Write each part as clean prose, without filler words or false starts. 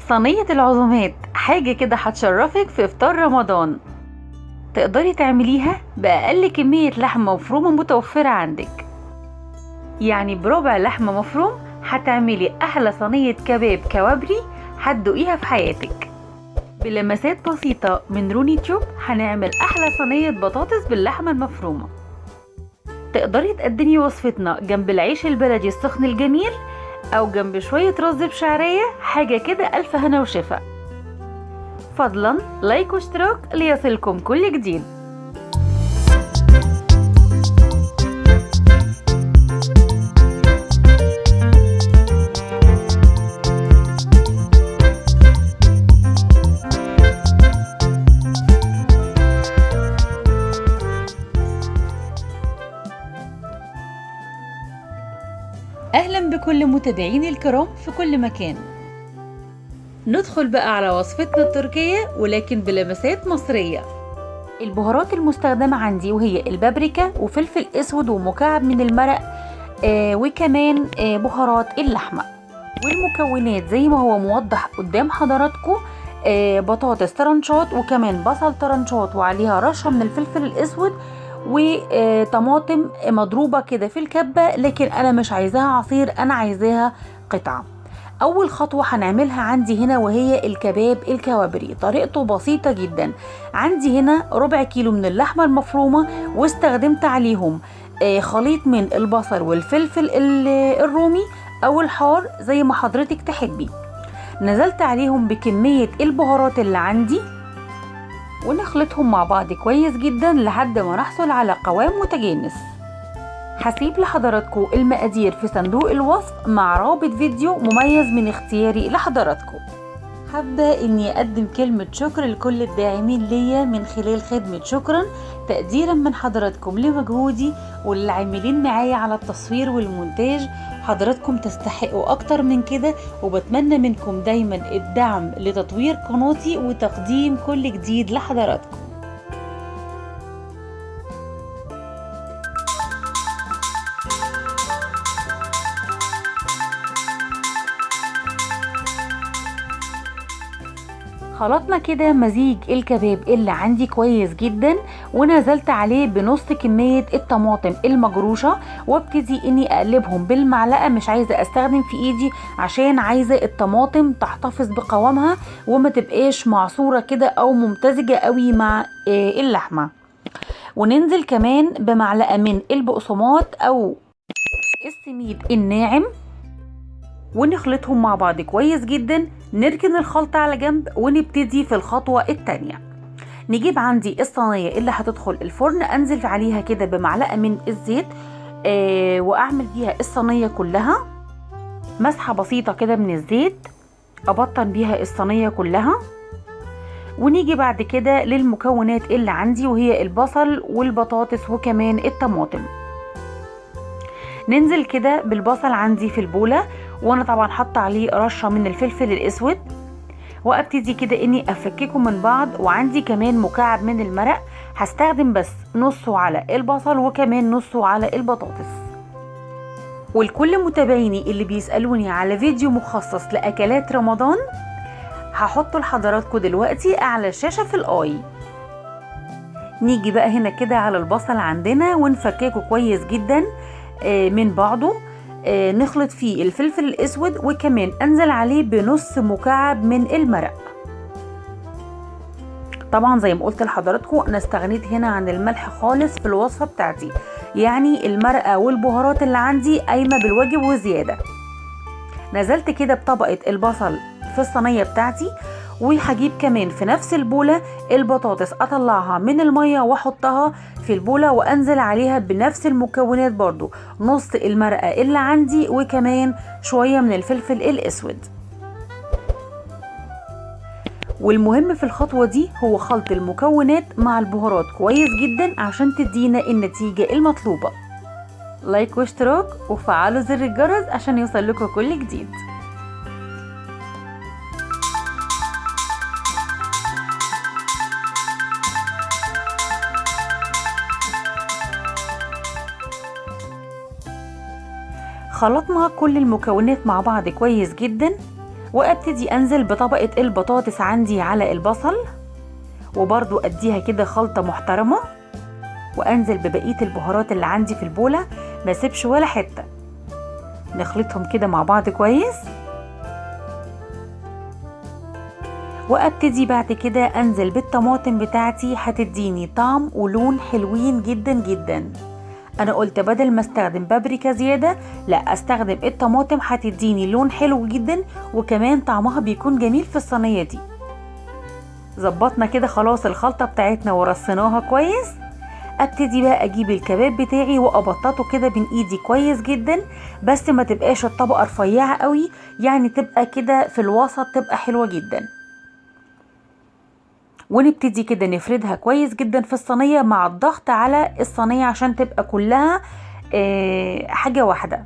صينية العزومات حاجة كده هتشرفك في إفطار رمضان. تقدري تعمليها بأقل كمية لحمة مفرومة متوفرة عندك، يعني بربع لحمة مفروم هتعملي أحلى صينية كباب كوابري هتدوقيها في حياتك. بلمسات بسيطة من روني تيوب هنعمل أحلى صينية بطاطس باللحمة المفرومة. تقدري تقدمي وصفتنا جنب العيش البلدي السخن الجميل أو جنب شوية رز بشعرية، حاجة كده ألف هنا وشفا. فضلا لايك واشتراك ليصلكم كل جديد. أهلا بكل متابعيني الكرام في كل مكان. ندخل بقى على وصفتنا التركية ولكن بلمسات مصرية. البهارات المستخدمة عندي وهي البابريكا وفلفل اسود ومكعب من المرق، وكمان بهارات اللحمة. والمكونات زي ما هو موضح قدام حضراتكم، بطاطس طرنشات وكمان بصل طرنشات وعليها رشة من الفلفل الاسود وطماطم مضروبة كده في الكبة، لكن انا مش عايزاها عصير، انا عايزاها قطعة. اول خطوة هنعملها عندي هنا وهي الكباب الكوابري. طريقته بسيطة جدا. عندي هنا ربع كيلو من اللحمة المفرومة واستخدمت عليهم خليط من البصل والفلفل الرومي او الحار زي ما حضرتك تحبي. نزلت عليهم بكمية البهارات اللي عندي ونخلطهم مع بعض كويس جدا لحد ما نحصل على قوام متجانس. هسيب لحضراتكم المقادير في صندوق الوصف مع رابط فيديو مميز من اختياري لحضراتكم. حابة اني اقدم كلمة شكر لكل الداعمين ليا من خلال خدمة شكرا تقديرا من حضراتكم لمجهودي والعاملين معايا على التصوير والمونتاج. حضراتكم تستحقوا اكتر من كده، وبتمنى منكم دايما الدعم لتطوير قناتي وتقديم كل جديد لحضراتكم. خلطنا كده مزيج الكباب اللي عندي كويس جدا، ونزلت عليه بنص كمية الطماطم المجروشة، وابتدي اني اقلبهم بالمعلقة. مش عايزة استخدم في ايدي عشان عايزة الطماطم تحتفظ بقوامها وما تبقاش معصورة كده او ممتزجة قوي مع اللحمة. وننزل كمان بمعلقة من البقسماط او السميد الناعم ونخلطهم مع بعض كويس جدا. نركن الخلطة على جنب ونبتدي في الخطوة التانية. نجيب عندي الصينية اللي هتدخل الفرن، انزل عليها كده بمعلقة من الزيت، واعمل بيها الصينية كلها مسحة بسيطة كده من الزيت، ابطن بيها الصينية كلها. ونيجي بعد كده للمكونات اللي عندي وهي البصل والبطاطس وكمان الطماطم. ننزل كده بالبصل عندي في البولة، وانا طبعا حاطه عليه رشه من الفلفل الاسود، وابتدي كده اني افككه من بعض. وعندي كمان مكعب من المرق، هستخدم بس نصه على البصل وكمان نصه على البطاطس. والكل متابعيني اللي بيسالوني على فيديو مخصص لاكلات رمضان هحطه لحضراتكم دلوقتي اعلى الشاشه في الاي. نيجي بقى هنا كده على البصل عندنا ونفككه كويس جدا من بعضه. نخلط فيه الفلفل الاسود وكمان انزل عليه بنص مكعب من المرق. طبعا زي ما قلت لحضراتكم انا استغنيت هنا عن الملح خالص في الوصفه بتاعتي، يعني المرقه والبهارات اللي عندي قايمه بالواجب وزياده. نزلت كده بطبقه البصل في الصينيه بتاعتي، وهجيب كمان في نفس البولة البطاطس اطلعها من المية واحطها في البولة وانزل عليها بنفس المكونات برضو، نص المرقة اللي عندي وكمان شوية من الفلفل الاسود. والمهم في الخطوة دي هو خلط المكونات مع البهارات كويس جدا عشان تدينا النتيجة المطلوبة. لايك واشتراك وفعلوا زر الجرس عشان يوصل لكم كل جديد. خلطنا كل المكونات مع بعض كويس جدا، وابتدي انزل بطبقة البطاطس عندي على البصل، وبرضو اديها كده خلطة محترمة، وانزل ببقية البهارات اللي عندي في البولة، ما سيبش ولا حتة. نخلطهم كده مع بعض كويس، وابتدي بعد كده انزل بالطماطم بتاعتي، هتديني طعم ولون حلوين جدا جدا. انا قلت بدل ما استخدم بابريكا زيادة، لا استخدم الطماطم، هتديني لون حلو جدا، وكمان طعمها بيكون جميل في الصينية دي. ظبطنا كده خلاص الخلطة بتاعتنا ورصيناها كويس. ابتدي بقى اجيب الكباب بتاعي وابططه كده بين ايدي كويس جدا، بس ما تبقاش الطبقة رفيعة قوي، يعني تبقى كده في الوسط، تبقى حلوة جدا. ونبتدي كده نفردها كويس جدا في الصينية مع الضغط على الصينية عشان تبقى كلها حاجة واحدة،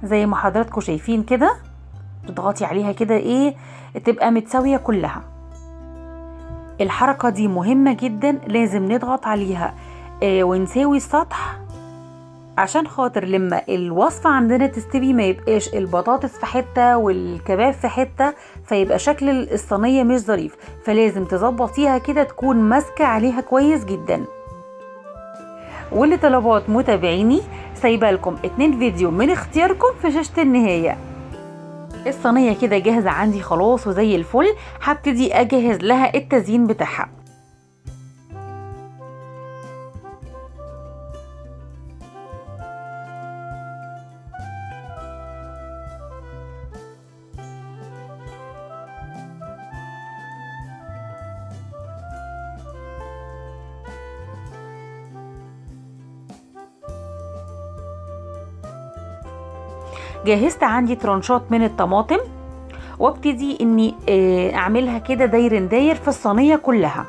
زي ما حضراتكم شايفين كده. تضغطي عليها كده تبقى متساوية كلها. الحركة دي مهمة جدا، لازم نضغط عليها ونساوي السطح، عشان خاطر لما الوصفة عندنا تستوي ما يبقاش البطاطس في حتة والكباب في حتة، فيبقى شكل الصينية مش ظريف. فلازم تظبطيها كده تكون ماسكة عليها كويس جدا. ولطلبات متابعيني سايبه لكم 2 فيديو من اختياركم في شاشة النهاية. الصينية كده جاهزة عندي خلاص وزي الفل. هبتدي اجهز لها التزيين بتاعها. جهزت عندي ترانشات من الطماطم، وابتدي اني اعملها كده داير في الصينية كلها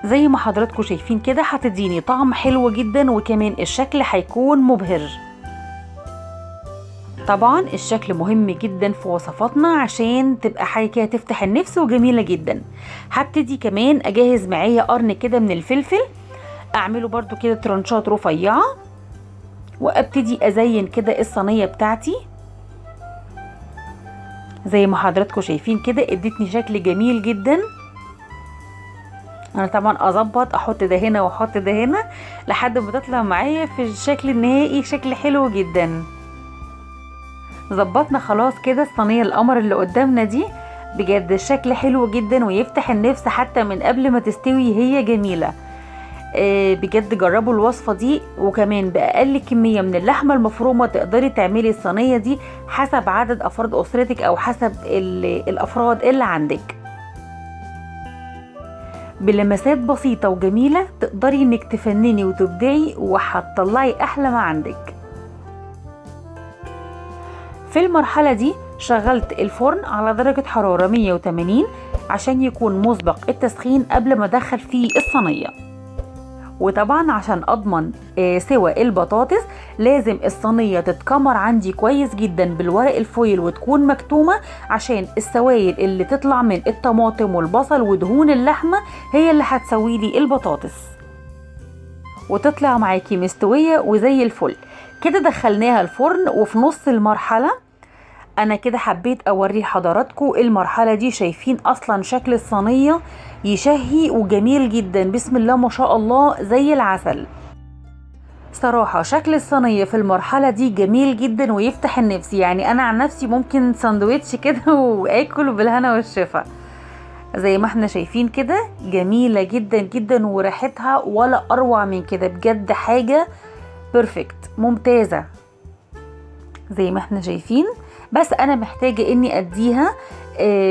زي ما حضراتكم شايفين كده. هتديني طعم حلو جدا، وكمان الشكل هيكون مبهر. طبعا الشكل مهم جدا في وصفاتنا عشان تبقى حاجة كده تفتح النفس وجميلة جدا. هبتدي كمان اجهز معايا قرن كده من الفلفل، اعمله برضو كده ترانشات رفيعة، وابتدي ازين كده الصينية بتاعتي زي ما حضراتكم شايفين كده. ادتني شكل جميل جدا. انا طبعا اظبط احط ده هنا واحط ده هنا لحد ما تطلع معايا في الشكل النهائي شكل حلو جدا. ظبطنا خلاص كده الصينية القمر اللي قدامنا دي، بجد الشكل حلو جدا ويفتح النفس حتى من قبل ما تستوي، هي جميلة. بجد جربوا الوصفة دي، وكمان بأقل كمية من اللحمة المفرومة تقدري تعملي الصينية دي حسب عدد أفراد أسرتك أو حسب الأفراد اللي عندك. بلمسات بسيطة وجميلة تقدري انك تفنني وتبدعي وهتطلعي أحلى ما عندك. في المرحلة دي شغلت الفرن على درجة حرارة 180 عشان يكون مسبق التسخين قبل ما ادخل فيه الصينية. وطبعا عشان اضمن سوى البطاطس لازم الصينية تتكمر عندي كويس جدا بالورق الفويل وتكون مكتومة، عشان السوائل اللي تطلع من الطماطم والبصل ودهون اللحمة هي اللي هتسوي لي البطاطس وتطلع معاكي مستوية وزي الفل كده. دخلناها الفرن، وفي نص المرحلة انا كده حبيت اوري حضراتكم المرحلة دي. شايفين اصلا شكل الصينية يشهي وجميل جدا، بسم الله ما شاء الله زي العسل. صراحة شكل الصينية في المرحلة دي جميل جدا ويفتح النفس، يعني انا عن نفسي ممكن ساندويتش كده واكل بالهنا والشفا. زي ما احنا شايفين كده جميلة جدا جدا، وريحتها ولا اروع من كده، بجد حاجة بيرفكت ممتازة زي ما احنا شايفين. بس انا محتاجة اني اديها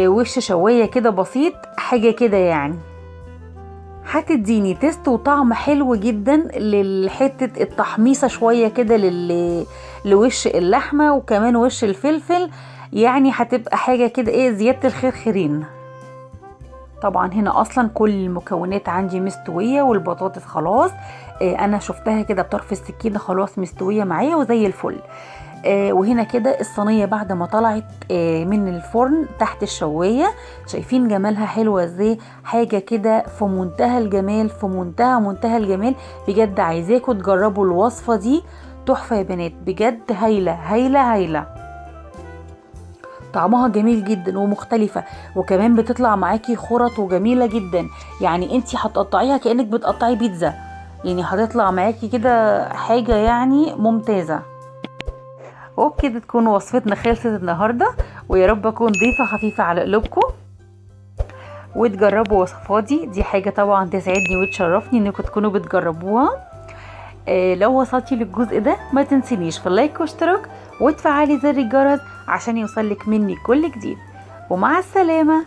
وش شوية كده بسيط، حاجة كده يعني هتديني تيست وطعم حلو جدا للحتة التحميصة شوية كده لوش اللحمة وكمان وش الفلفل، يعني هتبقى حاجة كده زيادة الخير خيرين. طبعا هنا اصلا كل المكونات عندي مستوية، والبطاطس خلاص انا شفتها كده بطرف السكينة خلاص مستوية معايا وزي الفل. وهنا كده الصينية بعد ما طلعت من الفرن تحت الشواية، شايفين جمالها حلوة ازاي، حاجة كده في منتهى الجمال، في منتهى الجمال. بجد عايزاكم تجربوا الوصفة دي، تحفة يا بنات، بجد هايلة هايلة هايلة. طعمها جميل جدا ومختلفة، وكمان بتطلع معاكي خرط وجميلة جدا. يعني انتي هتقطعيها كأنك بتقطعي بيتزا، يعني هتطلع معاكي كده حاجة يعني ممتازة. وبكده تكون وصفتنا خلصت النهاردة، ويا رب اكون ضيفة خفيفة على قلوبكم وتجربوا وصفاتي دي. حاجة طبعا تسعدني وتشرفني انكم تكونوا بتجربوها. لو وصلتي للجزء ده ما تنسينيش في اللايك واشتراك وتفعلي زر الجرس عشان يوصلك مني كل جديد. ومع السلامة.